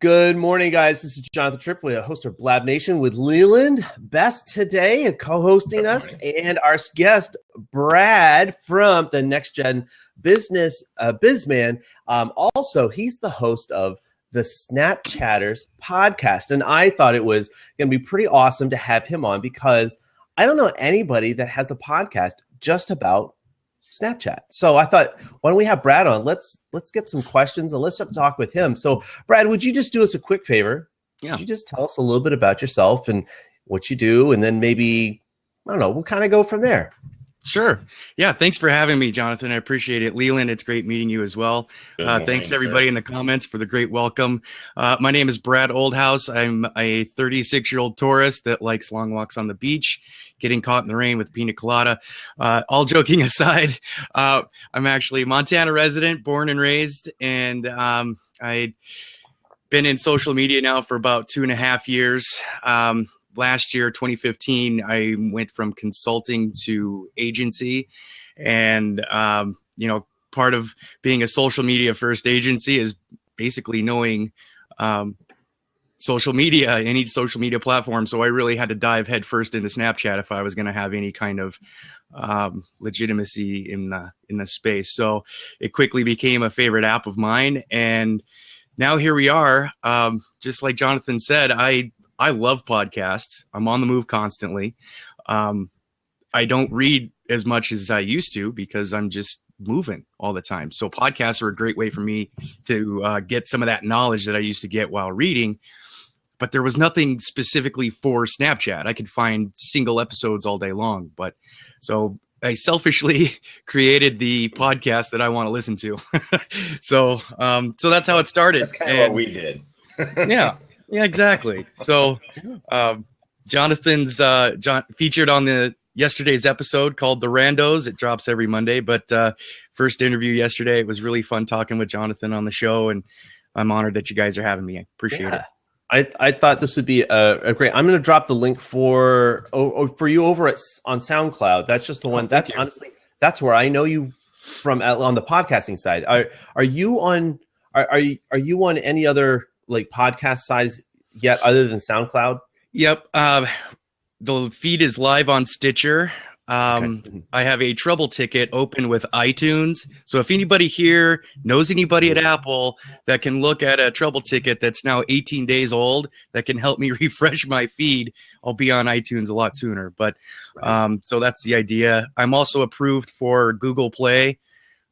Good morning, guys. This is Jonathan Tripoli, a host of Blab Nation with Leland Best today, co-hosting us, and our guest, Brad from the Next Gen Business Bizman. Also, he's the host of the Snapchatters podcast, and I thought it was going to be pretty awesome to have him on because I don't know anybody that has a podcast just about Snapchat. So I thought, why don't we have Brad on? Let's get some questions and let's talk with him. So Brad, would you just do us a quick favor? Yeah. Would you just tell us a little bit about yourself and what you do? And then maybe, I don't know, we'll kind of go from there. Sure. Yeah. Thanks for having me, Jonathan. I appreciate it. Leland, it's great meeting you as well. Thanks everybody in the comments for the great welcome. My name is Brad Oldhouse. I'm a 36-year-old tourist that likes long walks on the beach, getting caught in the rain with pina colada. All joking aside, I'm actually a Montana resident, born and raised, and I've been in social media now for about 2.5 years. Last year, 2015, I went from consulting to agency. And, part of being a social media first agency is basically knowing social media, any social media platform. So I really had to dive headfirst into Snapchat if I was going to have any kind of legitimacy in the space. So it quickly became a favorite app of mine. And now here we are. Just like Jonathan said, I love podcasts. I'm on the move constantly. I don't read as much as I used to because I'm just moving all the time. So podcasts are a great way for me to get some of that knowledge that I used to get while reading. But there was nothing specifically for Snapchat. I could find single episodes all day long. But so I selfishly created the podcast that I want to listen to. So that's how it started. That's kind of what we did. Yeah. Yeah, exactly. So Jonathan's featured on yesterday's episode called The Randos. It drops every Monday, but first interview yesterday. It was really fun talking with Jonathan on the show, and I'm honored that you guys are having me. I appreciate it. I thought this would be a great. I'm going to drop the link for you over on SoundCloud. That's just the one. That's honestly, that's where I know you from on the podcasting side. Are you on any other like podcast size yet other than SoundCloud? Yep. The feed is live on Stitcher. Okay. I have a trouble ticket open with iTunes. So if anybody here knows anybody at Apple that can look at a trouble ticket that's now 18 days old that can help me refresh my feed, I'll be on iTunes a lot sooner. But so that's the idea. I'm also approved for Google Play.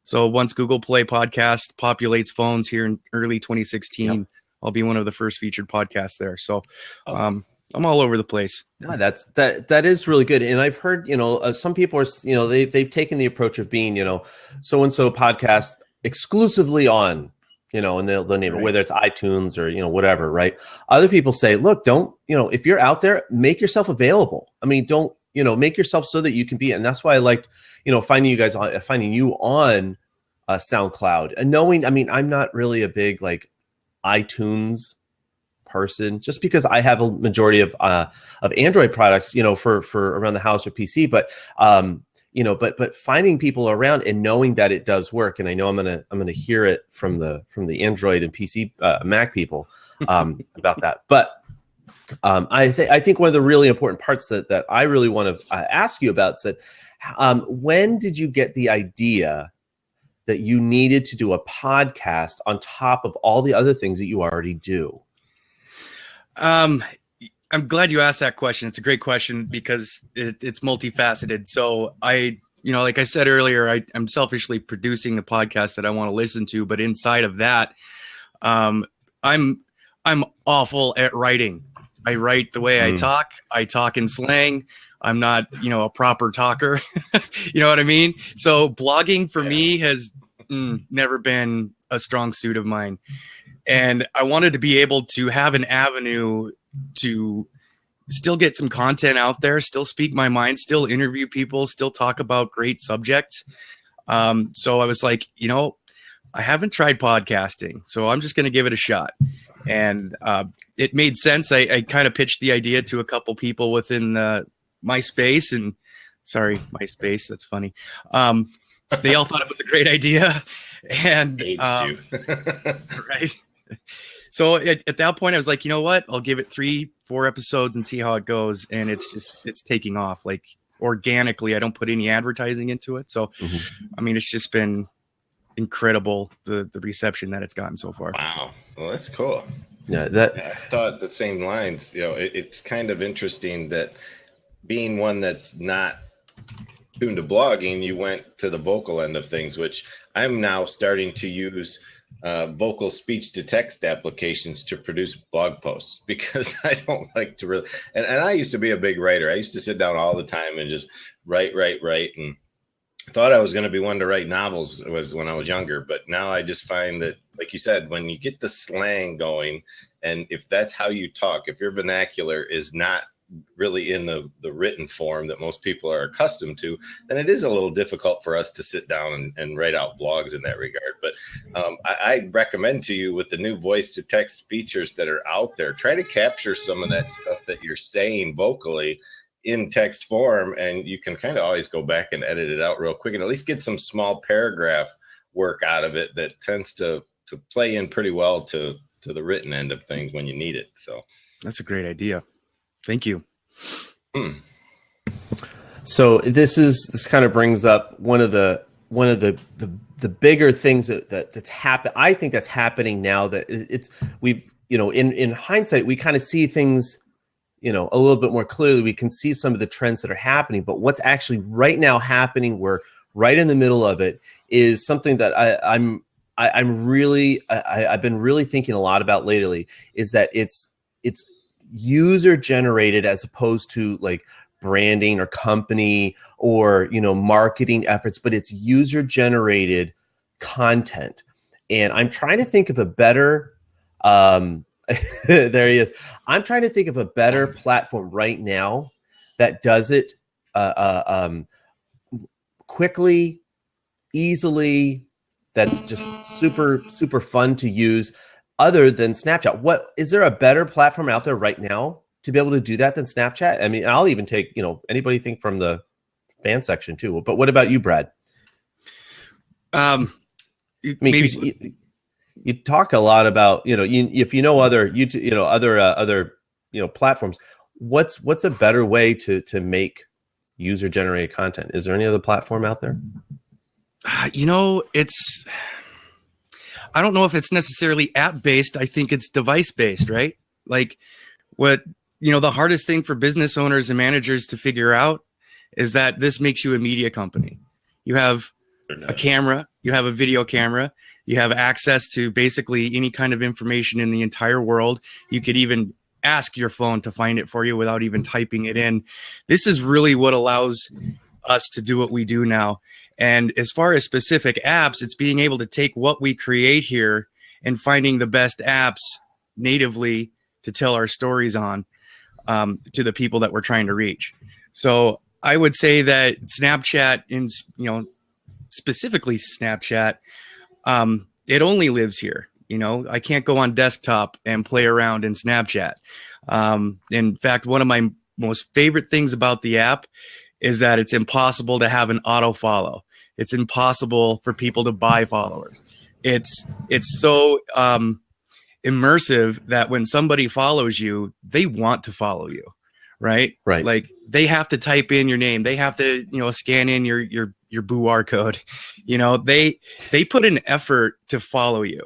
So once Google Play podcast populates phones here in early 2016, yep. I'll be one of the first featured podcasts there. So I'm all over the place. Yeah, that is really good. And I've heard, some people are, they've taken the approach of being, so-and-so podcast exclusively on, and they'll name it, whether it's iTunes or, whatever, right? Other people say, look, don't, if you're out there, make yourself available. I mean, don't, make yourself so that you can be. And that's why I liked, finding you on SoundCloud and knowing, I mean, I'm not really a big like iTunes person just because I have a majority of Android products, for around the house or PC, but but finding people around and knowing that it does work. And I know I'm going to hear it from the Android and PC Mac people about that. But I think one of the really important parts that I really want to ask you about is that when did you get the idea that you needed to do a podcast on top of all the other things that you already do? I'm glad you asked that question. It's a great question because it's multifaceted. So like I said earlier, I'm selfishly producing the podcast that I want to listen to, but inside of that, I'm awful at writing. I write the way I talk. I talk in slang. I'm not, a proper talker. You know what I mean? So blogging for me has never been a strong suit of mine. And I wanted to be able to have an avenue to still get some content out there, still speak my mind, still interview people, still talk about great subjects. So I was like, I haven't tried podcasting, so I'm just going to give it a shot. And it made sense. I kind of pitched the idea to a couple people within MySpace, and sorry, MySpace, that's funny. They all thought it was a great idea. And right. So at that point, I was like, you know what? I'll give it 3-4 episodes and see how it goes. And it's taking off like organically. I don't put any advertising into it. So, I mean, it's just been incredible, the reception that it's gotten so far. Wow. Well, that's cool. Yeah, I thought the same lines. You know, it's kind of interesting that being one that's not tuned to blogging, you went to the vocal end of things, which I'm now starting to use vocal speech to text applications to produce blog posts, because I don't like to really, and I used to be a big writer. I used to sit down all the time and just write. And thought I was going to be one to write novels was when I was younger. But now I just find that, like you said, when you get the slang going, and if that's how you talk, if your vernacular is not really in the written form that most people are accustomed to, then it is a little difficult for us to sit down and write out blogs in that regard. But I recommend to you, with the new voice to text features that are out there, try to capture some of that stuff that you're saying vocally in text form, and you can kind of always go back and edit it out real quick and at least get some small paragraph work out of it that tends to play in pretty well to the written end of things when you need it. So that's a great idea. Thank you. So this kind of brings up one of the bigger things that's happened. I think that's happening now, that in hindsight, we kind of see things, a little bit more clearly. We can see some of the trends that are happening, but what's actually right now happening, we're right in the middle of it, is something that I've been really thinking a lot about lately, is that it's user generated as opposed to like branding or company or marketing efforts, but it's user generated content. And I'm trying to think of a better there he is. I'm trying to think of a better platform right now that does it quickly, easily, that's just super, super fun to use, other than Snapchat. What is there a better platform out there right now to be able to do that than Snapchat? I mean, I'll even take, anybody think from the fan section too. But what about you, Brad? You talk a lot about, if other other platforms, what's a better way to make user generated content? Is there any other platform out there? I don't know if it's necessarily app based. I think it's device based, right? Like the hardest thing for business owners and managers to figure out is that this makes you a media company. You have a camera, you have a video camera, you have access to basically any kind of information in the entire world. You could even ask your phone to find it for you without even typing it in. This is really what allows us to do what we do now. And as far as specific apps, it's being able to take what we create here and finding the best apps natively to tell our stories on to the people that we're trying to reach. So I would say that Snapchat, specifically Snapchat, it only lives here. I can't go on desktop and play around in Snapchat. In fact, one of my most favorite things about the app is that it's impossible to have an auto follow. It's impossible for people to buy followers. It's so immersive that when somebody follows you, they want to follow you, right? Right. Like they have to type in your name. They have to, scan in your BUR code. They put an effort to follow you,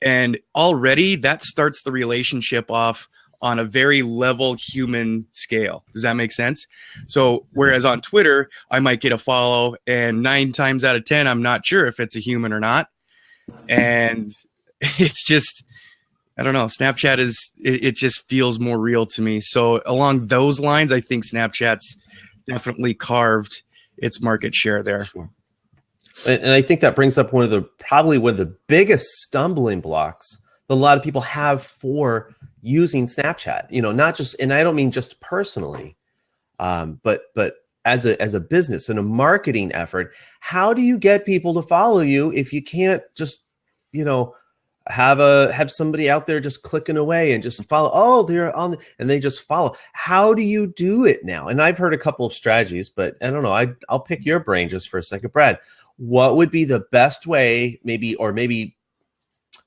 and already that starts the relationship off on a very level human scale. Does that make sense? So whereas on Twitter, I might get a follow and 9 times out of 10, I'm not sure if it's a human or not. And it's just, I don't know. Snapchat it just feels more real to me. So along those lines, I think Snapchat's definitely carved its market share there. Sure. And I think that brings up probably one of the biggest stumbling blocks that a lot of people have for using Snapchat, not just, and I don't mean just personally, but as a business and a marketing effort. How do you get people to follow you if you can't just, have somebody out there just clicking away and just follow? Oh, they're on, and they just follow. How do you do it now? And I've heard a couple of strategies, but I don't know. I'll pick your brain just for a second, Brad. What would be the best way, maybe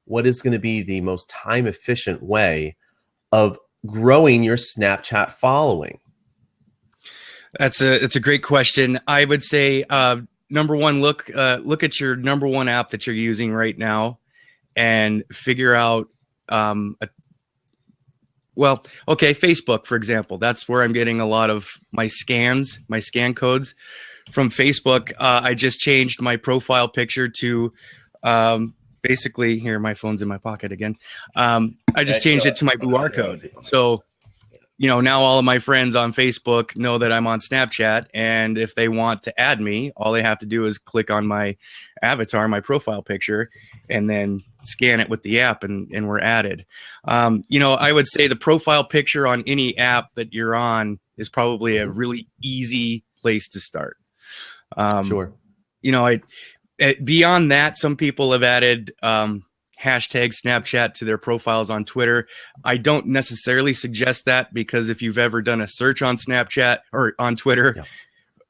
what is going to be the most time efficient way of growing your Snapchat following? It's a great question. I would say, number one, look at your number one app that you're using right now and figure out, Facebook, for example. That's where I'm getting a lot of my scan codes from Facebook. I just changed my profile picture to basically, here, my phone's in my pocket again. I just changed it to my QR code. So, now all of my friends on Facebook know that I'm on Snapchat. And if they want to add me, all they have to do is click on my avatar, my profile picture, and then scan it with the app, and we're added. I would say the profile picture on any app that you're on is probably a really easy place to start. Sure. Beyond that, some people have added hashtag Snapchat to their profiles on Twitter. I don't necessarily suggest that, because if you've ever done a search on Snapchat or on Twitter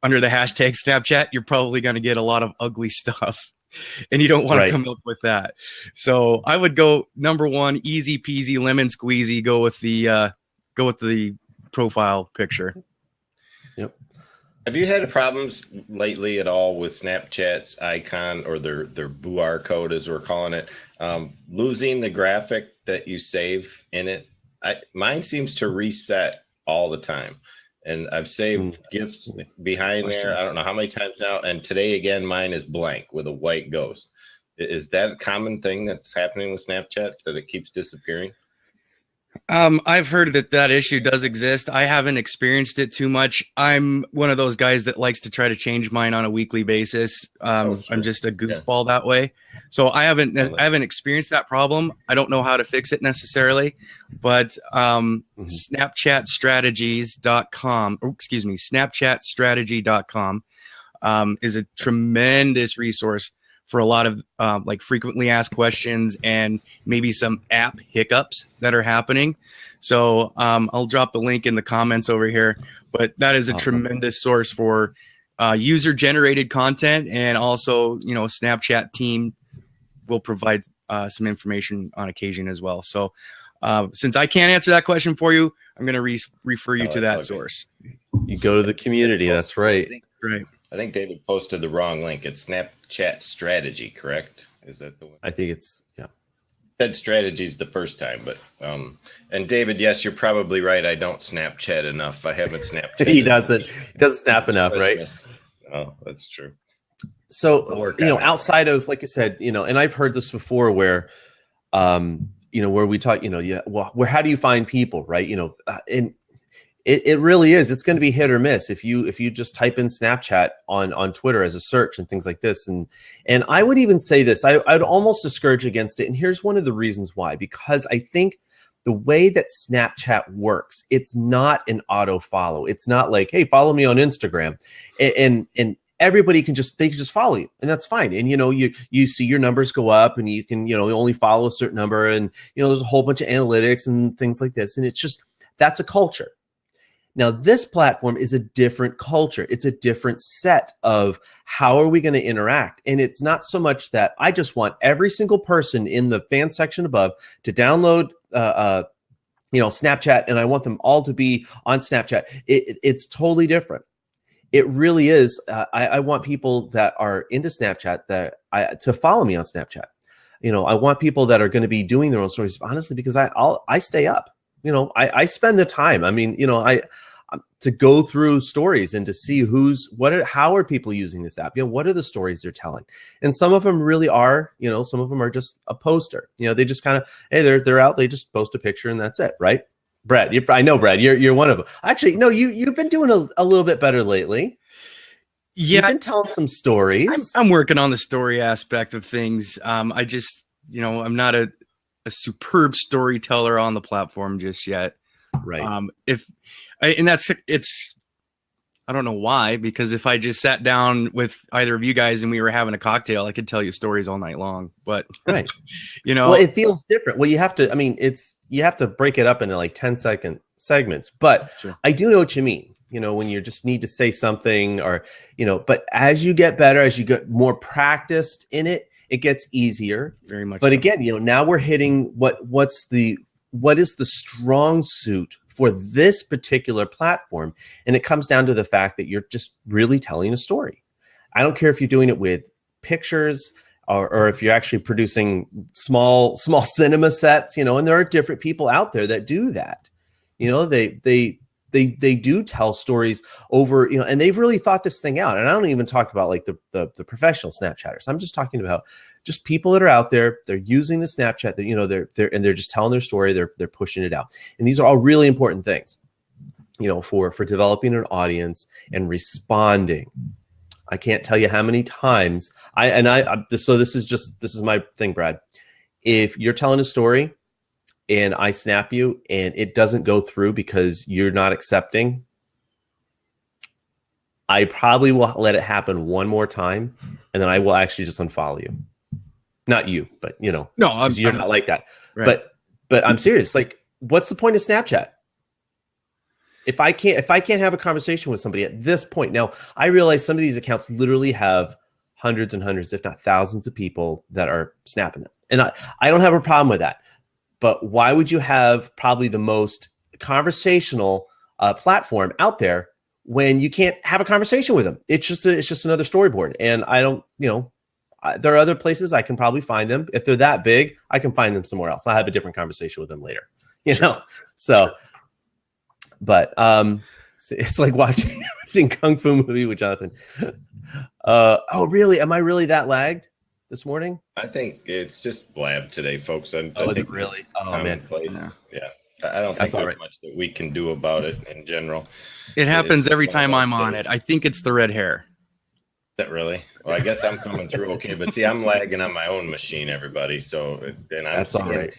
under the hashtag Snapchat, you're probably going to get a lot of ugly stuff, and you don't want to come up with that. So I would go number one, easy peasy lemon squeezy. Go with the profile picture. Yep. Have you had problems lately at all with Snapchat's icon, or their QR code, as we're calling it, losing the graphic that you save in it? Mine seems to reset all the time, and I've saved GIFs behind there. I don't know how many times now, and today again, mine is blank with a white ghost. Is that a common thing that's happening with Snapchat, that it keeps disappearing? I've heard that issue does exist. I haven't experienced it too much. I'm one of those guys that likes to try to change mine on a weekly basis. I'm just a goofball that way. So I haven't experienced that problem. I don't know how to fix it necessarily, but snapchatstrategy.com is a tremendous resource for a lot of frequently asked questions and maybe some app hiccups that are happening. So I'll drop the link in the comments over here, but that is a tremendous source for user generated content. And also, Snapchat team will provide some information on occasion as well. So since I can't answer that question for you, I'm going to refer you to that source. You go to the community. That's right. Right. I think David posted the wrong link. It's Snapchat Strategy, correct? Is that the one? I think it's, yeah. Said strategies the first time, but and David, yes, you're probably right. I don't Snapchat enough. I haven't Snapchat. He doesn't snap enough, Christmas. Right? Oh, that's true. So outside of, like I said, and I've heard this before, where where we talk, where how do you find people, right? And it really is. It's going to be hit or miss if you just type in Snapchat on Twitter as a search and things like this. And I would even say this, I'd almost discourage against it. And here's one of the reasons why, because I think the way that Snapchat works, it's not an auto follow. It's not like, hey, follow me on Instagram, and everybody can just follow you, and that's fine. And you see your numbers go up, and you can only follow a certain number, and there's a whole bunch of analytics and things like this, and it's just, that's a culture. Now, this platform is a different culture. It's a different set of how are we going to interact. And it's not so much that I just want every single person in the fan section above to download Snapchat, and I want them all to be on Snapchat. It's totally different. It really is. I want people that are into Snapchat to follow me on Snapchat. I want people that are going to be doing their own stories, honestly, because I stay up. I spend the time. I mean, to go through stories and to see how are people using this app? What are the stories they're telling? And some of them really are, some of them are just a poster. They just kind of, hey, they're out, they just post a picture and that's it, right? Brad, I know, Brad, you're one of them. Actually, no, you've been doing a little bit better lately. Yeah, you've been telling some stories. I'm working on the story aspect of things. I just, I'm not a superb storyteller on the platform just yet. Right. I don't know why, because if I just sat down with either of you guys and we were having a cocktail, I could tell you stories all night long. But right, well, it feels different. Well, you have to. You have to break it up into like 10-second segments. But sure. I do know what you mean. When you just need to say something, or but as you get better, as you get more practiced in it, It gets easier. Very much. But so. again, now we're hitting what is the strong suit for this particular platform. And it comes down to the fact that you're just really telling a story. I don't care if you're doing it with pictures or if you're actually producing small cinema sets, and there are different people out there that do that. They do tell stories over, and they've really thought this thing out. And I don't even talk about like the professional Snapchatters. I'm just talking about just people that are out there. They're using the Snapchat that, they're just telling their story. They're pushing it out. And these are all really important things, for developing an audience and responding. I can't tell you how many times so this is my thing, Brad. If you're telling a story and I snap you and it doesn't go through because you're not accepting, I probably will let it happen one more time, and then I will actually just unfollow you. Not you, but no, you're not like that. Right. But I'm serious. Like, what's the point of Snapchat? If I can't have a conversation with somebody at this point, now I realize some of these accounts literally have hundreds and hundreds, if not thousands of people that are snapping them. And I don't have a problem with that. But why would you have probably the most conversational platform out there when you can't have a conversation with them? It's just another storyboard. And I don't, there are other places I can probably find them. If they're that big, I can find them somewhere else. I'll have a different conversation with them later, So, sure. But it's like watching Kung Fu movie with Jonathan. Oh, really? Am I really that lagged this morning? I think it's just blab today, folks. Is it really? Oh, man. Yeah. I don't think there's much that we can do about it in general. It happens every time I'm on it. I think it's the red hair. Is that really? Well, I guess I'm coming through okay. But see, I'm lagging on my own machine, everybody. So, that's all right.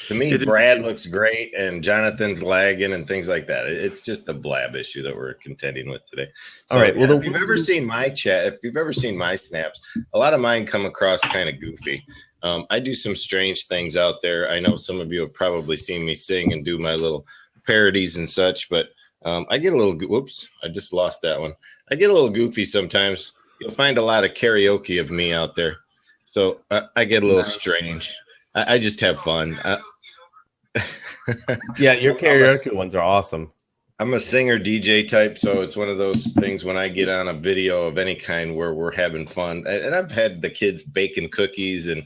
To me, Brad looks great, and Jonathan's lagging and things like that. It's just a blab issue that we're contending with today. So, all right. Well, if you've ever seen my chat, if you've ever seen my snaps, a lot of mine come across kind of goofy. I do some strange things out there. I know some of you have probably seen me sing and do my little parodies and such, but I get a little. Whoops! I just lost that one. I get a little goofy sometimes. You'll find a lot of karaoke of me out there, so I get a little strange. I just have fun. Yeah, your karaoke ones are awesome. I'm a singer DJ type, so it's one of those things when I get on a video of any kind where we're having fun. And I've had the kids baking cookies and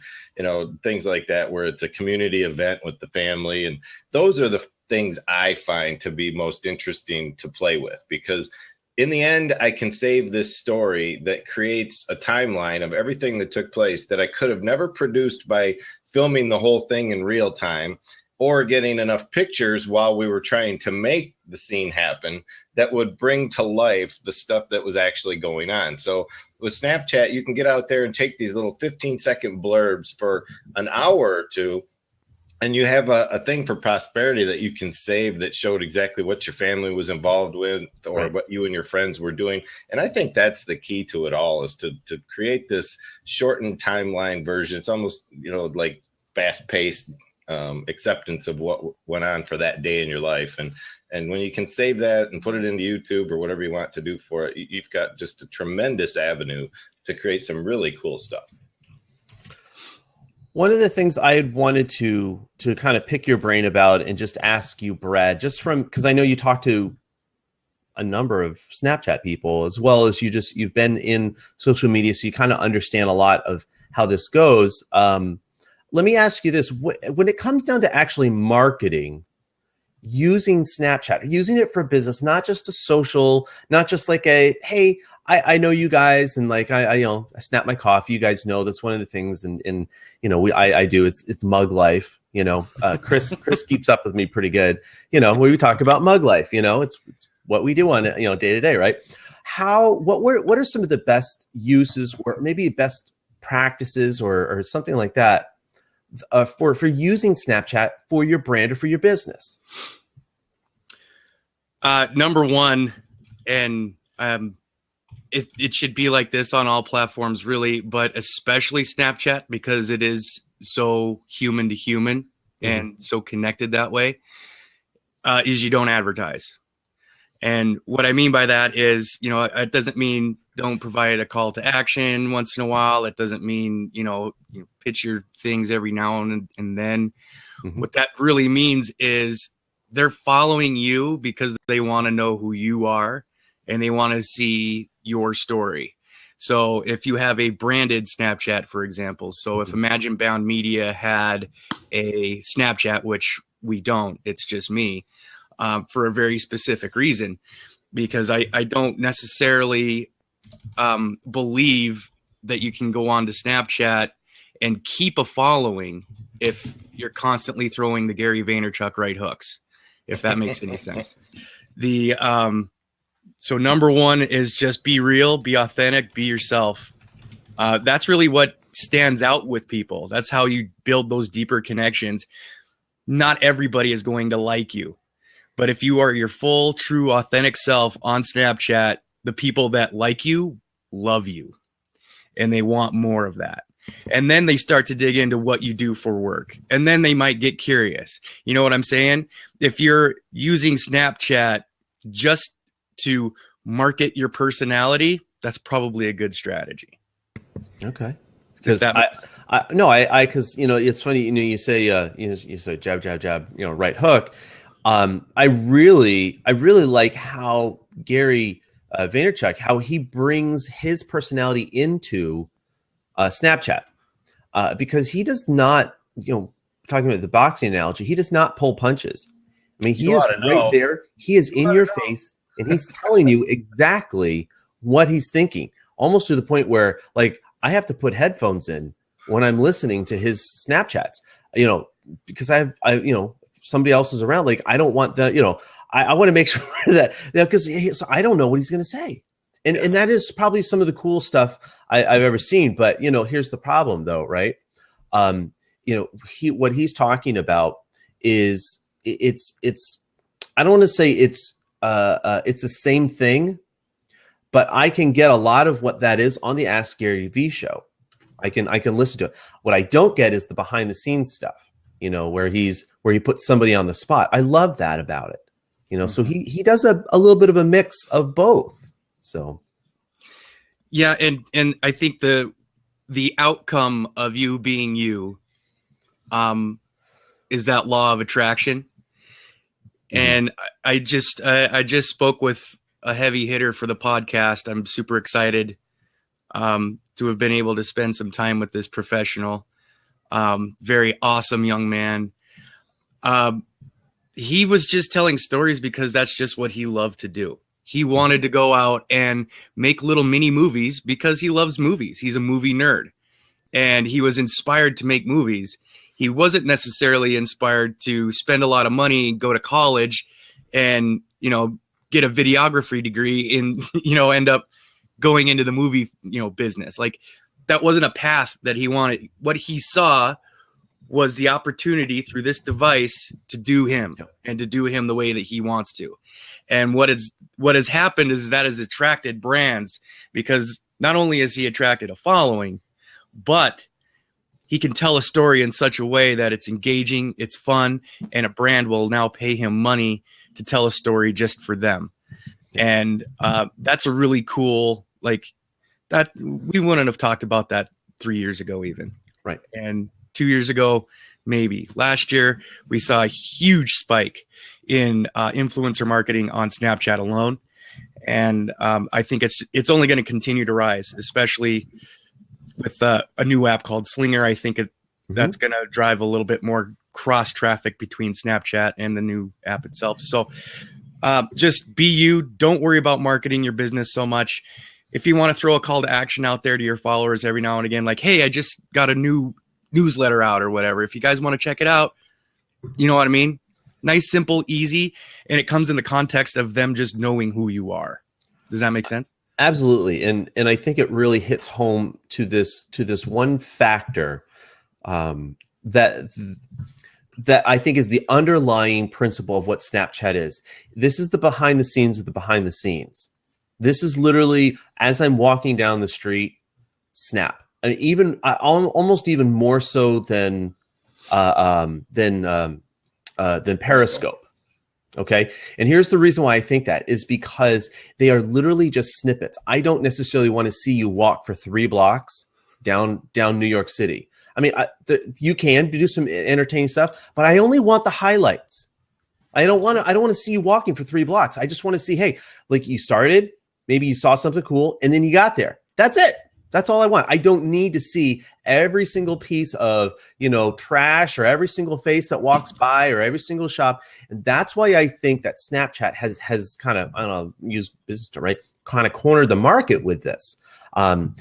things like that, where it's a community event with the family, and those are the things I find to be most interesting to play with, because in the end, I can save this story that creates a timeline of everything that took place that I could have never produced by filming the whole thing in real time or getting enough pictures while we were trying to make the scene happen that would bring to life the stuff that was actually going on. So with Snapchat, you can get out there and take these little 15-second blurbs for an hour or two, and you have a thing for prosperity that you can save that showed exactly what your family was involved with or right. what you and your friends were doing. And I think that's the key to it all, is to create this shortened timeline version. It's almost, like fast-paced acceptance of what went on for that day in your life. And when you can save that and put it into YouTube or whatever you want to do for it, you've got just a tremendous avenue to create some really cool stuff. One of the things I had wanted to kind of pick your brain about and just ask you, Brad, just because I know you talk to a number of Snapchat people, as well as you've been in social media, so you kind of understand a lot of how this goes. Let me ask you this. When it comes down to actually marketing, using Snapchat, using it for business, not just a social, not just like hey, I know you guys, and like I snap my coffee. You guys know that's one of the things, and I do. It's mug life. Chris keeps up with me pretty good. We talk about mug life. It's what we do on day to day, right? What are some of the best uses, or maybe best practices, or something like that, for using Snapchat for your brand or for your business? Number one, and it should be like this on all platforms, really, but especially Snapchat, because it is so human to human and so connected that way, is you don't advertise. And what I mean by that is, it doesn't mean don't provide a call to action once in a while. It doesn't mean, you pitch your things every now and then. Mm-hmm. What that really means is they're following you because they want to know who you are and they want to see your story. So if you have a branded Snapchat, for example, so if Imagine Bound Media had a Snapchat, which we don't, it's just me, for a very specific reason, because I don't necessarily believe that you can go on to Snapchat and keep a following if you're constantly throwing the Gary Vaynerchuk right hooks, if that makes any sense. So number one is just be real, be authentic, be yourself. That's really what stands out with people. That's how you build those deeper connections. Not everybody is going to like you, but if you are your full, true, authentic self on Snapchat, the people that like you love you and they want more of that. And then they start to dig into what you do for work. And then they might get curious. You know what I'm saying? If you're using Snapchat just to market your personality, that's probably a good strategy. Okay. Because because it's funny, you say you say jab, jab, jab, right hook. I really like how Gary Vaynerchuk, how he brings his personality into Snapchat, because he does not, talking about the boxing analogy, he does not pull punches. I mean, he is right there. He is in your face. And he's telling you exactly what he's thinking, almost to the point where, like, I have to put headphones in when I'm listening to his Snapchats, because I somebody else is around. Like, I don't want that, I want to make sure that, because so I don't know what he's going to say. And that is probably some of the cool stuff I've ever seen. But, here's the problem, though, right? What he's talking about is it's I don't want to say it's the same thing, but I can get a lot of what that is on the Ask Gary V show. I can listen to it. What I don't get is the behind the scenes stuff, where he puts somebody on the spot. I love that about it. So he does a little bit of a mix of both. So yeah, and I think the outcome of you being you is that law of attraction. And I just spoke with a heavy hitter for the podcast. I'm super excited to have been able to spend some time with this professional, very awesome young man. He was just telling stories because that's just what he loved to do. He wanted to go out and make little mini movies because he loves movies. He's a movie nerd, and he was inspired to make movies. He wasn't necessarily inspired to spend a lot of money, go to college and, get a videography degree and, end up going into the movie, business. Like, that wasn't a path that he wanted. What he saw was the opportunity through this device to do him and to do him the way that he wants to. And what has happened is that has attracted brands, because not only has he attracted a following, but he can tell a story in such a way that it's engaging, it's fun, and a brand will now pay him money to tell a story just for them. And that's a really cool, that we wouldn't have talked about that 3 years ago even. Right. And 2 years ago, maybe. Last year, we saw a huge spike in influencer marketing on Snapchat alone. And I think it's only going to continue to rise, especially with a new app called Slinger. I think that's going to drive a little bit more cross traffic between Snapchat and the new app itself. So just be you. Don't worry about marketing your business so much. If you want to throw a call to action out there to your followers every now and again, like, hey, I just got a new newsletter out or whatever. If you guys want to check it out, you know what I mean? Nice, simple, easy. And it comes in the context of them just knowing who you are. Does that make sense? Absolutely. And I think it really hits home to this one factor that I think is the underlying principle of what Snapchat is. This is the behind the scenes of the behind the scenes. This is literally, as I'm walking down the street, snap. I mean, almost even more so than Periscope. Okay. And here's the reason why I think that is because they are literally just snippets. I don't necessarily want to see you walk for 3 blocks down New York City. I mean, you can do some entertaining stuff, but I only want the highlights. I don't want to see you walking for 3 blocks. I just want to see, hey, like you started, maybe you saw something cool and then you got there. That's it. That's all I want. I don't need to see every single piece of, trash or every single face that walks by or every single shop. And that's why I think that Snapchat has kind of, I don't know, use business term, right? Kind of cornered the market with this. And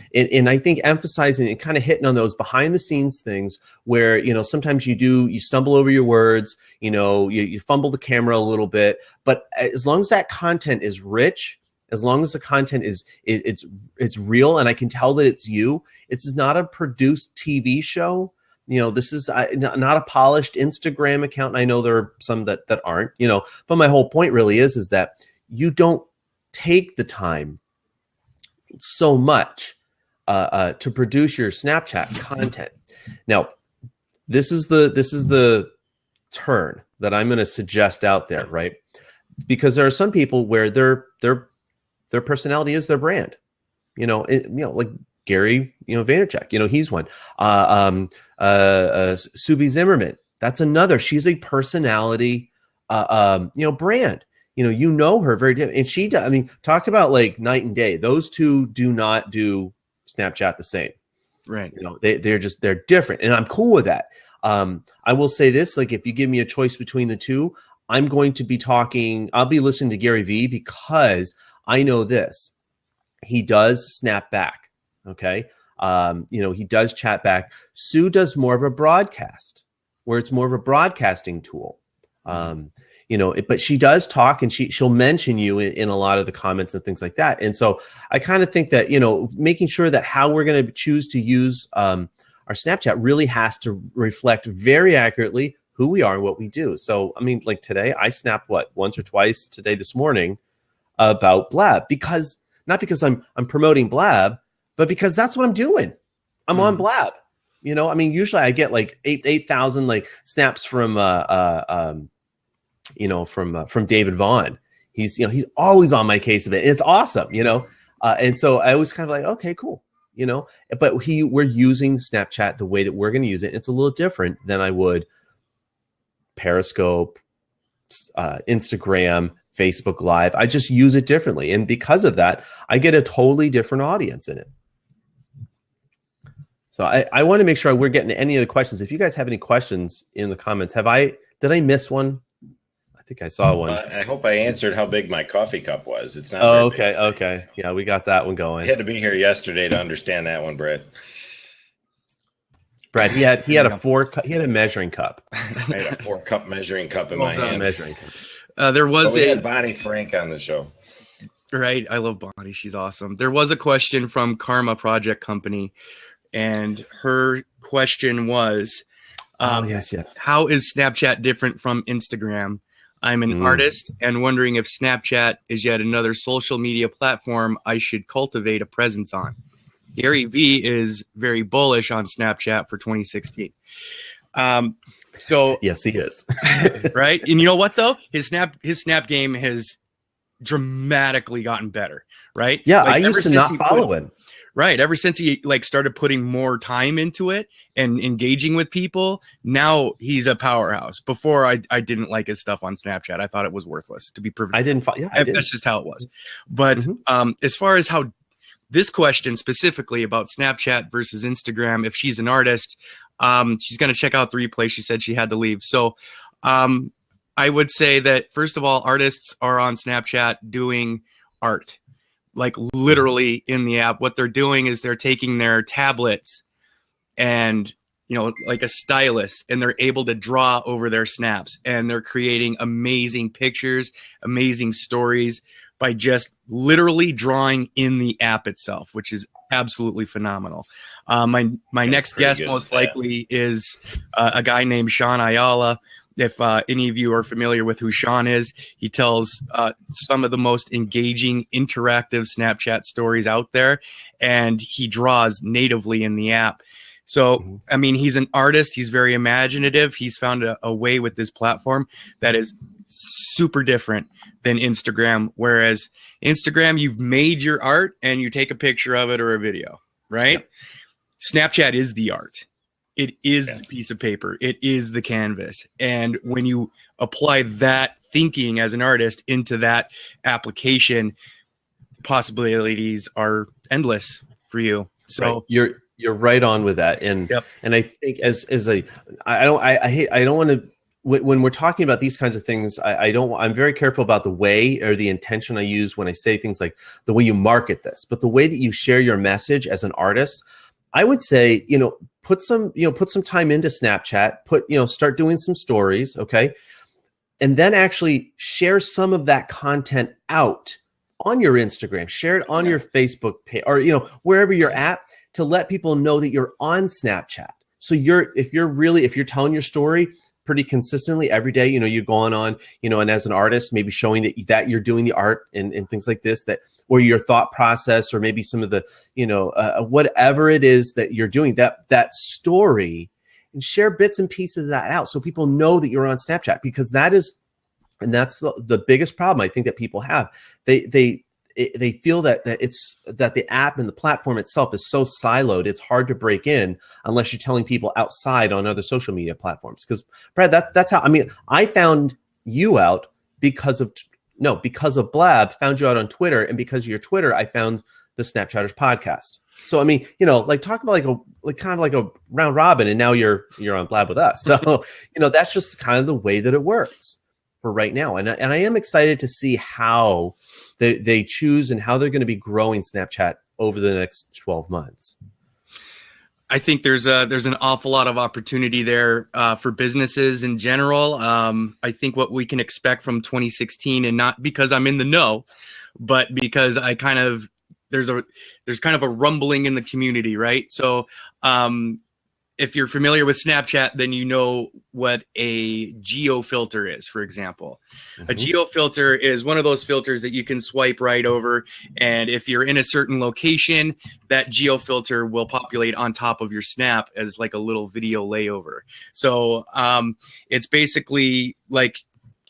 I think emphasizing and kind of hitting on those behind the scenes things where, sometimes you stumble over your words, you fumble the camera a little bit, but as long as that content is rich, as long as the content it's real and I can tell that it's you, this is not a produced TV show. This is not a polished Instagram account. And I know there are some that aren't, but my whole point really is that you don't take the time so much to produce your Snapchat content. Now, this is the turn that I'm going to suggest out there, right? Because there are some people where their personality is their brand, like Gary, Vaynerchuk, he's one. Subi Zimmerman, that's another. She's a personality, brand. Her very different, and she does. I mean, talk about like night and day. Those two do not do Snapchat the same, right? They're different, and I'm cool with that. I will say this: like, if you give me a choice between the two, I'm going to be I'll be listening to Gary Vee because I know this. He does snap back. Okay. He does chat back. Sue does more of a broadcast where it's more of a broadcasting tool. But she does talk and she'll mention you in a lot of the comments and things like that. And so I kind of think that, making sure that how we're going to choose to use our Snapchat really has to reflect very accurately who we are and what we do. So, I mean, like today I snapped once or twice this morning about Blab not because I'm promoting Blab, but because that's what I'm doing. I'm on Blab. I mean, usually I get like 8,000 like snaps from David Vaughn. He's always on my case of it. It's awesome, and so I was kind of like, okay, cool, but we're using Snapchat the way that we're going to use it. It's a little different than I would Periscope, Instagram, Facebook Live. I just use it differently. And because of that, I get a totally different audience in it. So I want to make sure we're getting any of the questions. If you guys have any questions in the comments, did I miss one? I think I saw one. I hope I answered how big my coffee cup was. It's not. Oh, okay. Big. Okay. Yeah, we got that one going. I had to be here yesterday to understand that one, Brad. Brad, he had a measuring cup. I had a 4-cup measuring cup in my hand. Measuring cup. There was we had Bonnie Frank on the show. Right. I love Bonnie. She's awesome. There was a question from Karma Project Company, and her question was, yes. how is Snapchat different from Instagram? I'm an artist and wondering if Snapchat is yet another social media platform I should cultivate a presence on. Gary Vee is very bullish on Snapchat for 2016. So yes, he is. Right. And you know what though? His snap game has dramatically gotten better. Right. Yeah. I used to not follow him. Right. Ever since he started putting more time into it and engaging with people, now he's a powerhouse. Before I didn't like his stuff on Snapchat. I thought it was worthless, to be perfect. I didn't. That's just how it was. But as far as how this question specifically about Snapchat versus Instagram, if she's an artist, she's going to check out the replay. She said she had to leave. So I would say that, first of all, artists are on Snapchat doing art, like literally in the app. What they're doing is they're taking their tablets and, like a stylus, and they're able to draw over their snaps, and they're creating amazing pictures, amazing stories by just literally drawing in the app itself, which is absolutely phenomenal. My next guest most likely is a guy named Sean Ayala. If any of you are familiar with who Sean is, he tells some of the most engaging, interactive Snapchat stories out there, and he draws natively in the app. So, I mean, he's an artist. He's very imaginative. He's found a way with this platform that is super different than Instagram. Whereas Instagram, you've made your art and you take a picture of it or a video, right? Yep. Snapchat is the art. It is the piece of paper. It is the canvas. And when you apply that thinking as an artist into that application, possibilities are endless for you. So you're right on with that. And and I think I don't want to, when we're talking about these kinds of things, I'm very careful about the way or the intention I use when I say things like the way you market this, but the way that you share your message as an artist. I would say, put some time into Snapchat, start doing some stories. Okay. And then actually share some of that content out on your Instagram, share it on your Facebook page, or, wherever you're at, to let people know that you're on Snapchat. So if you're telling your story pretty consistently every day, you're going on, and as an artist, maybe showing that you're doing the art and things like this, or your thought process, or maybe some of the, whatever it is that you're doing, that story, and share bits and pieces of that out so people know that you're on Snapchat, because that's the biggest problem I think that people have. They feel that the app and the platform itself is so siloed, it's hard to break in unless you're telling people outside on other social media platforms. Because Brad, that's how, I found you out because of Blab, found you out on Twitter, and because of your Twitter, I found the Snapchatters podcast. So talk about kind of like a round robin, and now you're on Blab with us. So that's just kind of the way that it works for right now. And I am excited to see how they choose and how they're going to be growing Snapchat over the next 12 months. I think there's an awful lot of opportunity there for businesses in general. I think what we can expect from 2016, and not because I'm in the know, but because there's kind of a rumbling in the community, right? So if you're familiar with Snapchat, then you know what a geo filter is, for example. Mm-hmm. A geo filter is one of those filters that you can swipe right over. And if you're in a certain location, that geo filter will populate on top of your snap as like a little video layover. So it's basically like,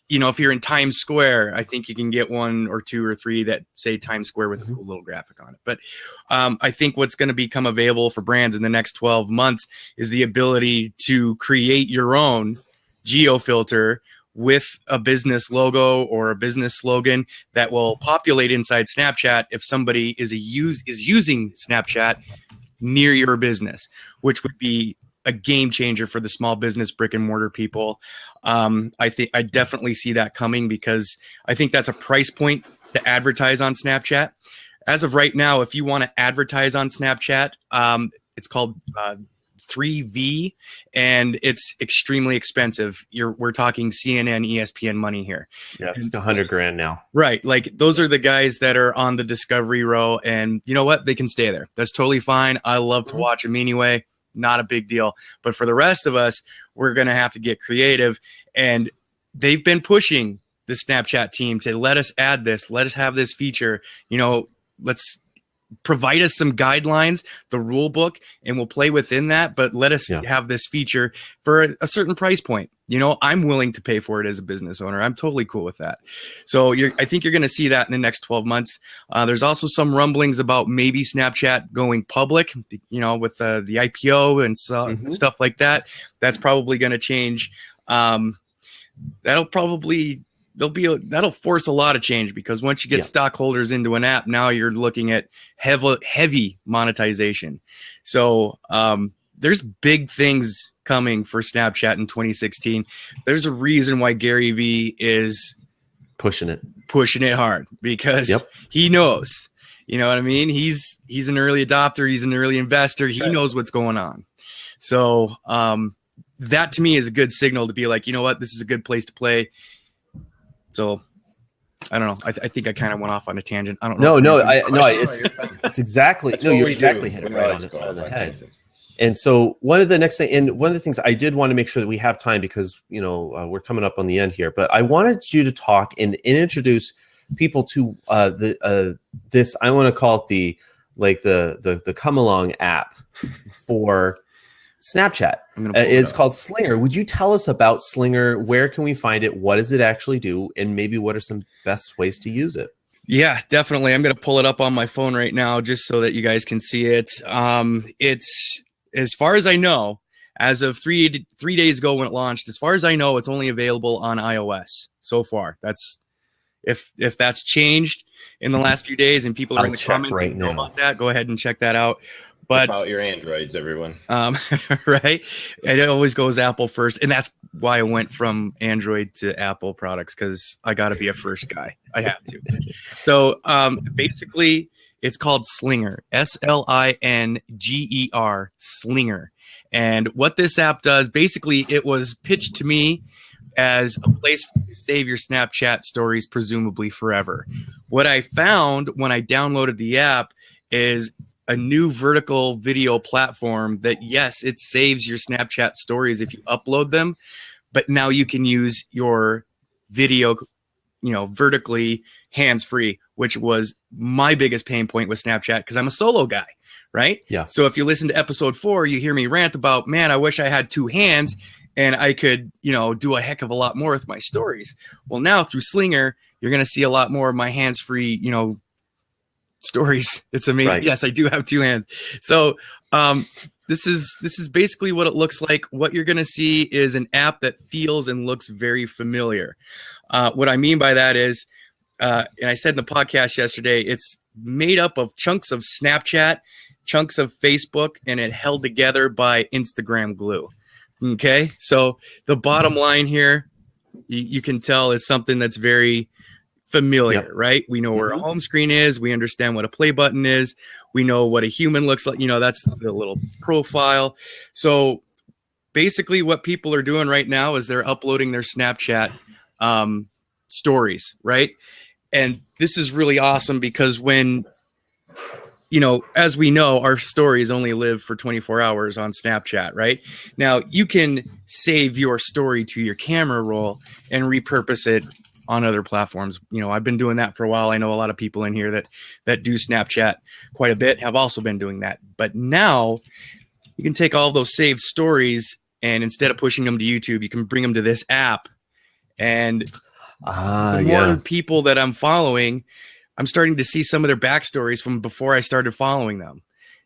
if you're in Times Square, I think you can get one or two or three that say Times Square with a cool little graphic on it. But I think what's going to become available for brands in the next 12 months is the ability to create your own geo filter with a business logo or a business slogan that will populate inside Snapchat if somebody is using Snapchat near your business, which would be a game changer for the small business brick and mortar people. I definitely see that coming, because I think that's a price point to advertise on Snapchat. As of right now, if you want to advertise on Snapchat, it's called 3V, and it's extremely expensive. We're talking CNN, ESPN money here. Yeah, it's $100,000 now. Right. Like, those are the guys that are on the discovery row, and you know what? They can stay there. That's totally fine. I love to watch them anyway. Not a big deal. But for the rest of us, we're going to have to get creative. And they've been pushing the Snapchat team to let us add this, let us have this feature, let's provide us some guidelines, the rule book, and we'll play within that. But let us have this feature for a certain price point. I'm willing to pay for it as a business owner. I'm totally cool with that. So I think you're going to see that in the next 12 months. There's also some rumblings about maybe Snapchat going public, with the IPO and stuff like that. That's probably going to change. That'll force a lot of change, because once you get stockholders into an app, now you're looking at heavy monetization. So there's big things coming for Snapchat in 2016. There's a reason why Gary Vee is pushing it hard, because he knows, what I mean? He's an early adopter. He's an early investor. He knows what's going on. So that to me is a good signal to be like, this is a good place to play. So I don't know. I think I kind of went off on a tangent. I don't know. It's exactly, you're exactly hit it right on the head. And so one of the things I did want to make sure that we have time, because, we're coming up on the end here, but I wanted you to talk and introduce people to this, I want to call it the come along app for Snapchat. It's called Slinger. Would you tell us about Slinger? Where can we find it? What does it actually do? And maybe what are some best ways to use it? Yeah, definitely. I'm going to pull it up on my phone right now just so that you guys can see it. It's, as far as I know, as of three days ago when it launched, as far as I know, it's only available on iOS so far. That's if that's changed in the last few days and people are in the comments right and know now about that, go ahead and check that out. But about your Androids, everyone. Right? It always goes Apple first. And that's why I went from Android to Apple products, because I got to be a first guy. I have to. So basically, it's called Slinger, Slinger, Slinger. And what this app does, basically, it was pitched to me as a place to save your Snapchat stories, presumably forever. What I found when I downloaded the app is a new vertical video platform that, yes, it saves your Snapchat stories if you upload them, but now you can use your video, vertically hands-free, which was my biggest pain point with Snapchat because I'm a solo guy, right? Yeah. So if you listen to episode 4, you hear me rant about, man, I wish I had 2 hands and I could, do a heck of a lot more with my stories. Well, now through Slinger, you're going to see a lot more of my hands-free, stories. It's amazing. Right. Yes, I do have 2 hands. So this is basically what it looks like. What you're going to see is an app that feels and looks very familiar. What I mean by that is, and I said in the podcast yesterday, it's made up of chunks of Snapchat, chunks of Facebook, and it held together by Instagram glue. Okay, so the bottom line here, you can tell, is something that's very familiar, yep. Right? We know where a home screen is. We understand what a play button is. We know what a human looks like. That's the little profile. So basically what people are doing right now is they're uploading their Snapchat stories, right? And this is really awesome because when, as we know, our stories only live for 24 hours on Snapchat, right? Now, you can save your story to your camera roll and repurpose it on other platforms. I've been doing that for a while. I know a lot of people in here that do Snapchat quite a bit have also been doing that. But now you can take all those saved stories and instead of pushing them to YouTube, you can bring them to this app. And the more people that I'm following, I'm starting to see some of their backstories from before I started following them.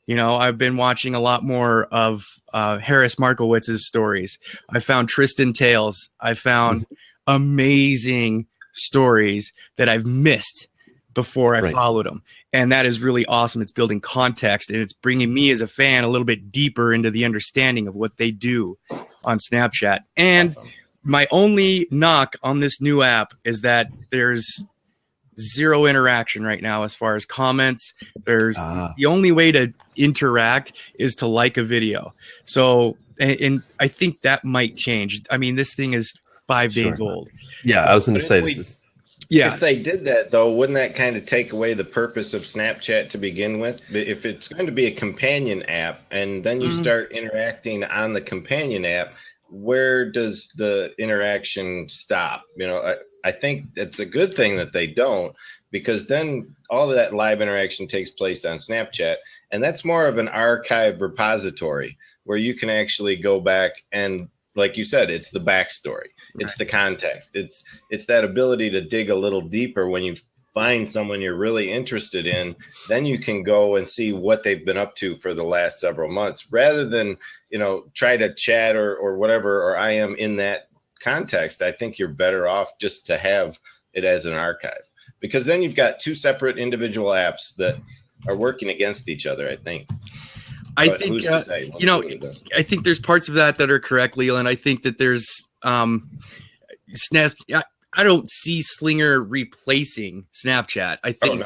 I've been watching a lot more of Harris Markowitz's stories. I found Tristan Tales. I found amazing stories that I've missed before I followed them. And that is really awesome. It's building context and it's bringing me as a fan a little bit deeper into the understanding of what they do on Snapchat. And my only knock on this new app is that there's zero interaction right now as far as comments. There's the only way to interact is to like a video. So, and I think that might change. I mean, this thing is 5 days old. Yeah, so I was going to say this is. Yeah. If they did that, though, wouldn't that kind of take away the purpose of Snapchat to begin with? If it's going to be a companion app and then you start interacting on the companion app, where does the interaction stop? I think it's a good thing that they don't, because then all of that live interaction takes place on Snapchat. And that's more of an archive repository where you can actually go back and, like you said, it's the backstory. It's the context. It's that ability to dig a little deeper when you find someone you're really interested in. Then you can go and see what they've been up to for the last several months, rather than, try to chat or whatever, or I am in that context. I think you're better off just to have it as an archive, because then you've got 2 separate individual apps that are working against each other, I think. I think, I think there's parts of that are correct, Leland. I think that there's Snap. I don't see Slinger replacing Snapchat. I think,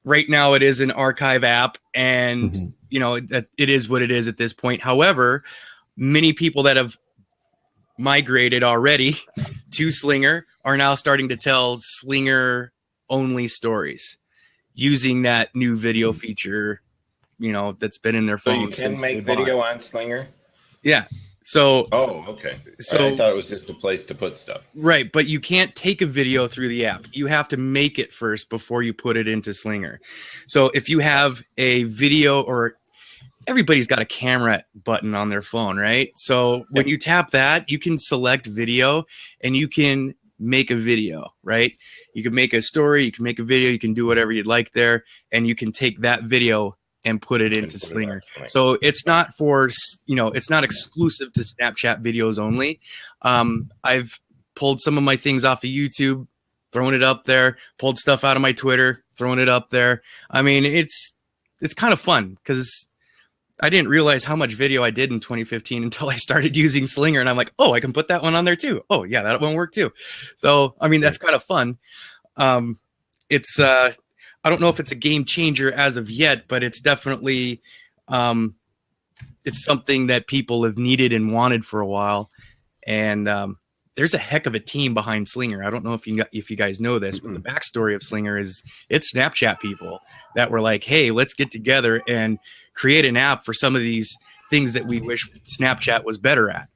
right now it is an archive app and, that it is what it is at this point. However, many people that have migrated already to Slinger are now starting to tell Slinger only stories using that new video feature, that's been in their phone. So you can make video on Slinger? Yeah. So, okay. So I thought it was just a place to put stuff. Right. But you can't take a video through the app. You have to make it first before you put it into Slinger. So if you have a video, or everybody's got a camera button on their phone, right? So when you tap that, you can select video and you can make a video, right? You can make a story, you can make a video, you can do whatever you'd like there, and you can take that video and put it into Slinger. So it's not for, it's not exclusive to Snapchat videos only. I've pulled some of my things off of YouTube, thrown it up there, pulled stuff out of my Twitter, thrown it up there. I mean, it's kind of fun because I didn't realize how much video I did in 2015 until I started using Slinger, and I'm like, oh, I can put that one on there too. Oh yeah, that one worked too. So, I mean, that's kind of fun. It's, I don't know if it's a game changer as of yet, but it's definitely, it's something that people have needed and wanted for a while. And, there's a heck of a team behind Slinger. I don't know if you guys know this, but the backstory of Slinger is it's Snapchat people that were like, hey, let's get together and create an app for some of these things that we wish Snapchat was better at.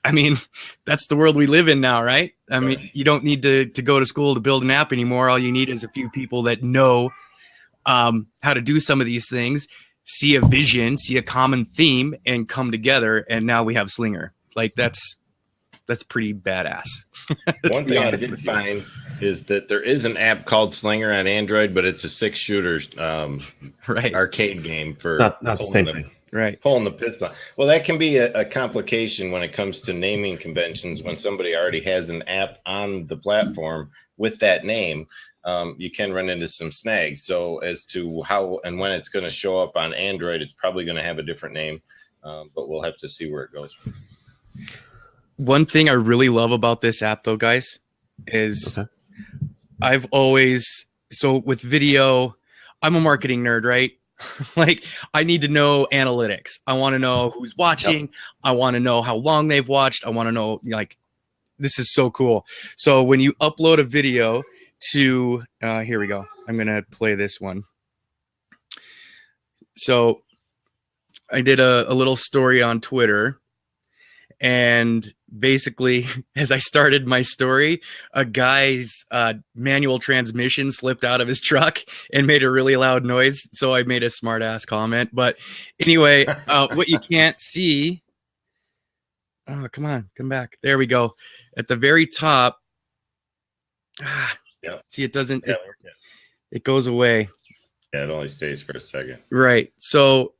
I mean, that's the world we live in now, right? I mean, you don't need to go to school to build an app anymore. All you need is a few people that know how to do some of these things, see a vision, see a common theme, and come together. And now we have Slinger. Like that's pretty badass. One thing I did find is that there is an app called Slinger on Android, but it's a 6-shooter arcade game for not the same thing. Right. Pulling the piston. Well, that can be a complication when it comes to naming conventions. When somebody already has an app on the platform with that name, you can run into some snags. So as to how and when it's going to show up on Android, it's probably going to have a different name, but we'll have to see where it goes. One thing I really love about this app, though, guys, is I've always, so with video, I'm a marketing nerd, right? Like, I need to know analytics. I want to know who's watching. Yep. I want to know how long they've watched. I want to know, like, this is so cool. So when you upload a video to, here we go. I'm going to play this one. So I did a little story on Twitter. And basically, as I started my story, a guy's manual transmission slipped out of his truck and made a really loud noise. So I made a smart ass comment. But anyway, what you can't see. Oh, come on, come back. There we go. At the very top. See, it doesn't. It goes away. Yeah, it only stays for a second. Right. So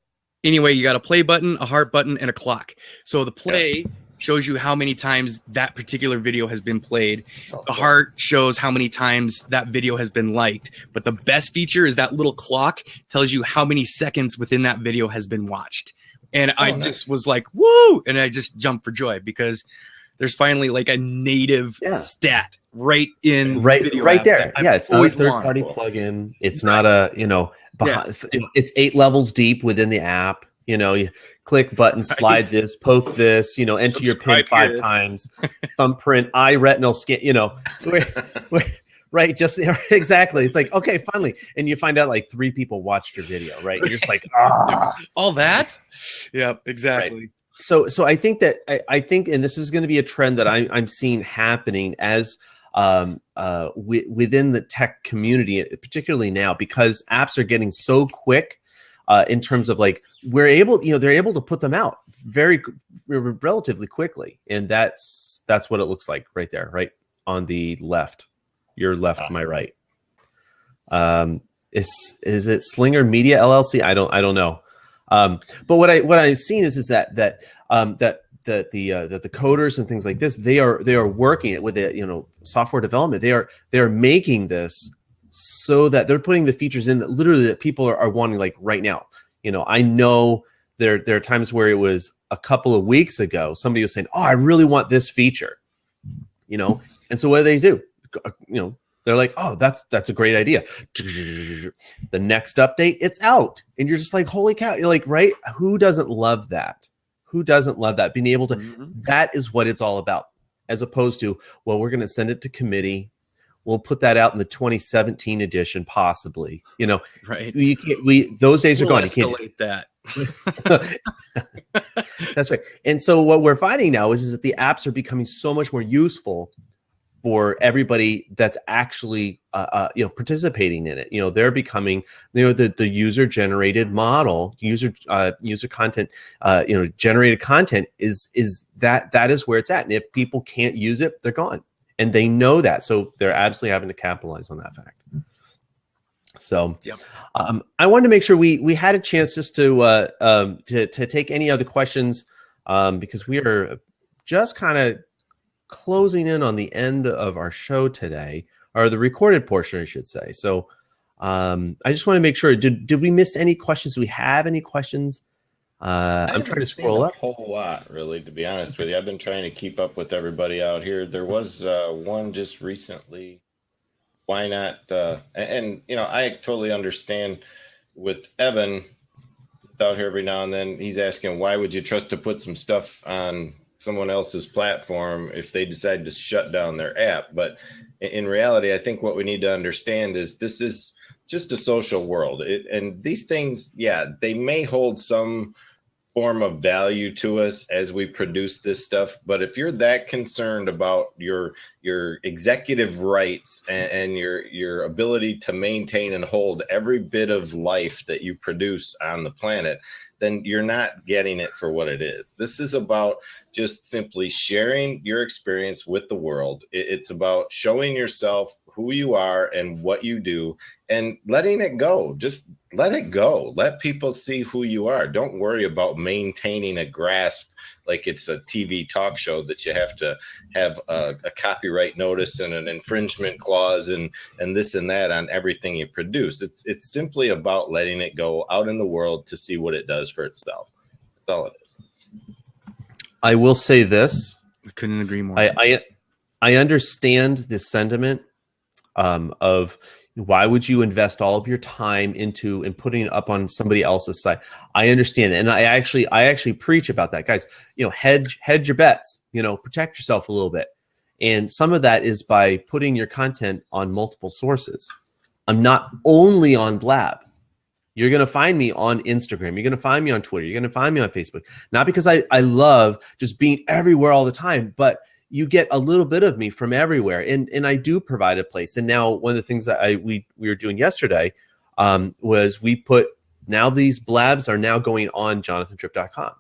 anyway, you got a play button, a heart button, and a clock. So the play shows you how many times that particular video has been played. The heart shows how many times that video has been liked. But the best feature is that little clock tells you how many seconds within that video has been watched. And I just was like, woo! And I just jumped for joy because there's finally like a native stat right in video right there. Yeah, it's not a third-party plugin. It's not a, it's 8 levels deep within the app. You click button, slide this, poke this, enter your PIN 5 times, thumbprint, eye retinal scan, right? Just exactly. It's like, okay, finally. And you find out like 3 people watched your video, right? You're just like, all that. Yeah, exactly. Right. So I think that I think, and this is going to be a trend that I'm seeing happening as within the tech community, particularly now, because apps are getting so quick in terms of like they're able to put them out very relatively quickly, and that's what it looks like right there, right on the left, your left, my right. Is it Slinger Media LLC? I don't know. But what I've seen is that the coders and things like this, they are working it with the software development. They are making this so that they're putting the features in that literally that people are wanting like right now. I know there are times where it was a couple of weeks ago somebody was saying, oh, I really want this feature, and so what do? They're like, oh, that's a great idea. The next update, it's out. And you're just like, holy cow. You're like, right? Who doesn't love that? Who doesn't love that? Being able to, that is what it's all about. As opposed to, well, we're going to send it to committee. We'll put that out in the 2017 edition, possibly. Right. Those days are gone. You can't escalate that. That's right. And so what we're finding now is that the apps are becoming so much more useful for everybody that's actually participating in it. They're becoming the user generated model, user content, generated content is that is where it's at. And if people can't use it, they're gone, and they know that, so they're absolutely having to capitalize on that fact. So yep. I wanted to make sure we had a chance just to take any other questions, because we are just kind of closing in on the end of our show today, or the recorded portion, I should say. So I just want to make sure, did we miss any questions? Do we have any questions? I'm trying to scroll up. A whole lot, really, to be honest with you. I've been trying to keep up with everybody out here. There was one just recently. Why not? And I totally understand with Evan out here every now and then. He's asking, why would you trust to put some stuff on someone else's platform if they decide to shut down their app? But in reality, I think what we need to understand is this is just a social world. And these things, they may hold some form of value to us as we produce this stuff. But if you're that concerned about your executive rights and your ability to maintain and hold every bit of life that you produce on the planet, then you're not getting it for what it is. This is about just simply sharing your experience with the world. It's about showing yourself who you are and what you do and letting it go. Just let it go. Let people see who you are. Don't worry about maintaining a grasp like it's a TV talk show that you have to have a copyright notice and an infringement clause and this and that on everything you produce. It's simply about letting it go out in the world to see what it does for itself. That's all it is. I will say this. I couldn't agree more. I understand this sentiment of why would you invest all of your time into and putting it up on somebody else's site? I understand that. And I actually preach about that, guys. Hedge your bets, protect yourself a little bit. And some of that is by putting your content on multiple sources. I'm not only on Blab. You're going to find me on Instagram. You're going to find me on Twitter. You're going to find me on Facebook. Not because I love just being everywhere all the time, but you get a little bit of me from everywhere. And I do provide a place. And now one of the things that we were doing yesterday was we put, now these blabs are now going on jonathantripp.com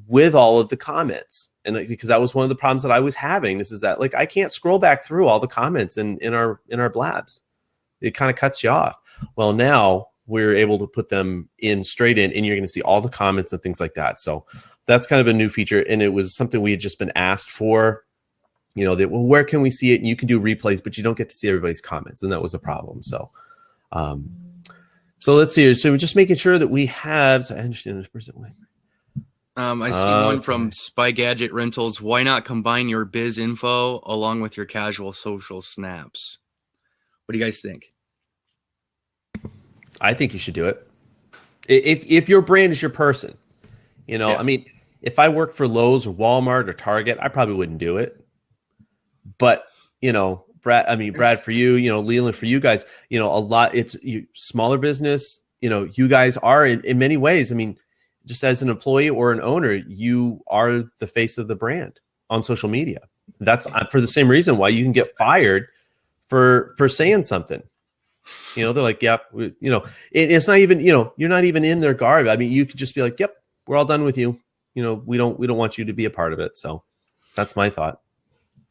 with all of the comments. And because that was one of the problems that I was having, is that like, I can't scroll back through all the comments in our blabs. It kind of cuts you off. Well, now we're able to put them in straight in, and you're going to see all the comments and things like that. So that's kind of a new feature. And it was something we had just been asked for. That, well, where can we see it? And you can do replays, but you don't get to see everybody's comments. And that was a problem. So, so let's see. So we're just making sure that we have, so I understand this person. I see one from Spy Gadget Rentals. Why not combine your biz info along with your casual social snaps? What do you guys think? I think you should do it. If your brand is your person, I mean, if I worked for Lowe's or Walmart or Target, I probably wouldn't do it. But, Brad, for you, Leland, for you guys, a lot, it's smaller business, you guys are in many ways. I mean, just as an employee or an owner, you are the face of the brand on social media. That's for the same reason why you can get fired for saying something. They're like, yep, it's not even, you're not even in their garb. I mean, you could just be like, yep, we're all done with you. We don't want you to be a part of it. So that's my thought.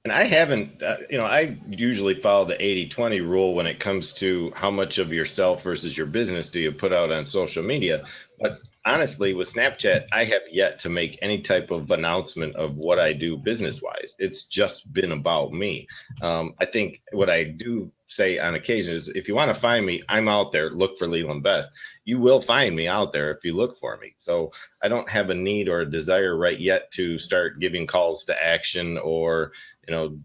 And I haven't, I usually follow the 80-20 rule when it comes to how much of yourself versus your business do you put out on social media. But honestly, with Snapchat, I have yet to make any type of announcement of what I do business-wise. It's just been about me. I think what I do say on occasion is, if you want to find me, I'm out there. Look for Leland Best. You will find me out there if you look for me. So I don't have a need or a desire right yet to start giving calls to action or,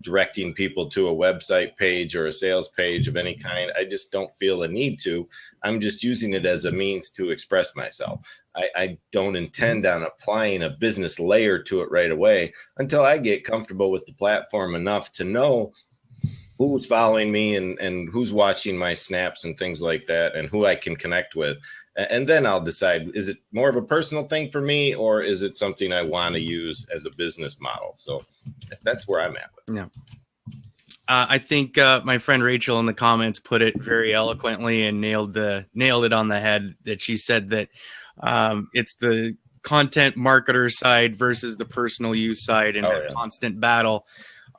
directing people to a website page or a sales page of any kind. I just don't feel a need to. I'm just using it as a means to express myself. I don't intend on applying a business layer to it right away until I get comfortable with the platform enough to know who's following me and who's watching my snaps and things like that, and who I can connect with. And then I'll decide, is it more of a personal thing for me, or is it something I want to use as a business model? So that's where I'm at with it. Yeah. I think my friend Rachel in the comments put it very eloquently and nailed it on the head. That she said that it's the content marketer side versus the personal use side, and a constant battle.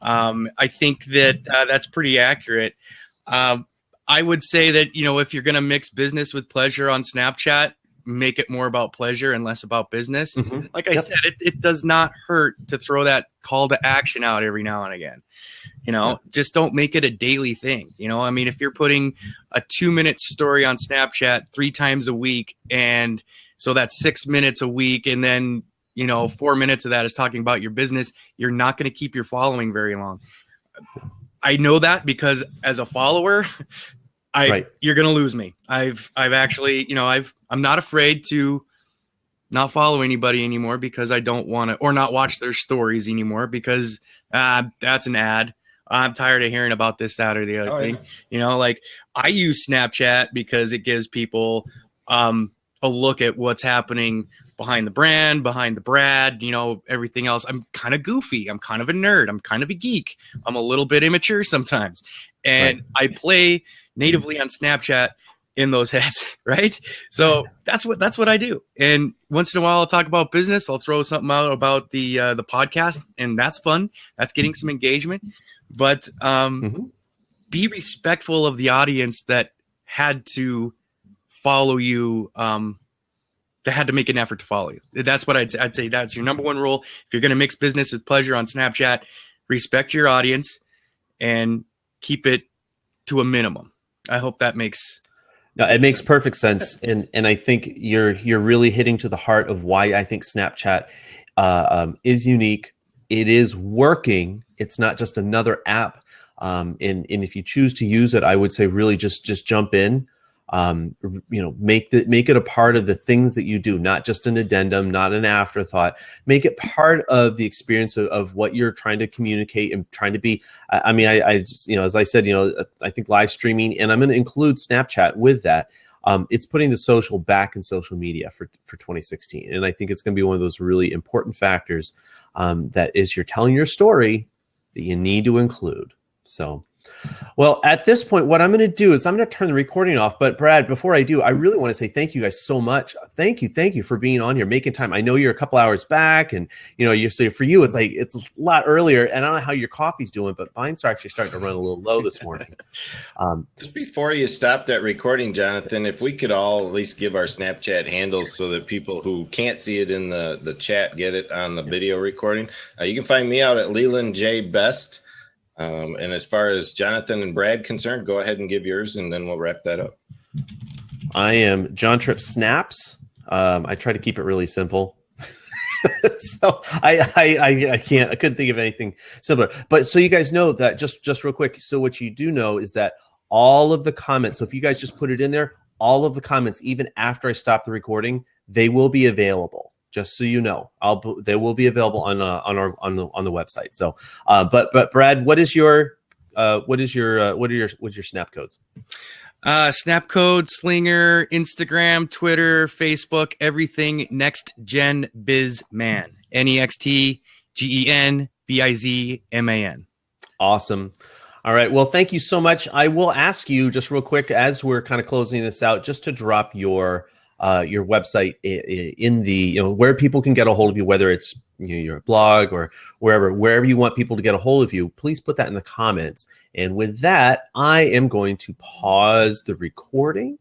I think that that's pretty accurate. I would say that, if you're going to mix business with pleasure on Snapchat, make it more about pleasure and less about business. Mm-hmm. Like I said, it does not hurt to throw that call to action out every now and again. Just don't make it a daily thing. If you're putting a 2-minute story on Snapchat 3 times a week, and so that's 6 minutes a week, and then 4 minutes of that is talking about your business, you're not going to keep your following very long. I know that because as a follower, you're going to lose me. I've actually, I'm not afraid to not follow anybody anymore because I don't want to, or not watch their stories anymore because that's an ad. I'm tired of hearing about this, that, or the other thing. Yeah. I use Snapchat because it gives people a look at what's happening behind the brand, behind the Brad, everything else. I'm kind of goofy. I'm kind of a nerd. I'm kind of a geek. I'm a little bit immature sometimes. And I play natively on Snapchat in those heads, right? So that's what I do. And once in a while I'll talk about business. I'll throw something out about the podcast, and that's fun. That's getting some engagement. But be respectful of the audience that had to follow you, that had to make an effort to follow you. That's what I'd say. That's your number one rule. If you're going to mix business with pleasure on Snapchat, respect your audience and keep it to a minimum. I hope that makes. No, it makes perfect sense, and I think you're really hitting to the heart of why I think Snapchat is unique. It is working. It's not just another app. And if you choose to use it, I would say really just jump in. Make it a part of the things that you do, not just an addendum, not an afterthought. Make it part of the experience of what you're trying to communicate and trying to be. I just, as I said, I think live streaming, and I'm going to include Snapchat with that. It's putting the social back in social media for 2016. And I think it's going to be one of those really important factors that is you're telling your story that you need to include. So, well, at this point, what I'm going to do is I'm going to turn the recording off. But Brad, before I do, I really want to say thank you guys so much. Thank you for being on here, making time. I know you're a couple hours back, and so for you, it's a lot earlier. And I don't know how your coffee's doing, but mine's actually starting to run a little low this morning. Just before you stop that recording, Jonathan, if we could all at least give our Snapchat handles so that people who can't see it in the chat get it on the video recording. You can find me out at Leland J Best. And as far as Jonathan and Brad concerned, go ahead and give yours, and then we'll wrap that up. I am John Tripp Snaps. I try to keep it really simple. So I couldn't think of anything simpler. But so you guys know that just real quick. So what you do know is that all of the comments, so if you guys just put it in there, all of the comments, even after I stop the recording, they will be available. Just so you know, they will be available on the website. So, but Brad, what's your snap codes? Snap code, Slinger, Instagram, Twitter, Facebook, everything Next Gen Bizman. NEXTGENBIZMAN. Awesome. All right. Well, thank you so much. I will ask you just real quick as we're kind of closing this out, just to drop your website in the, where people can get a hold of you, whether it's your blog or wherever you want people to get a hold of you, please put that in the comments. And with that, I am going to pause the recording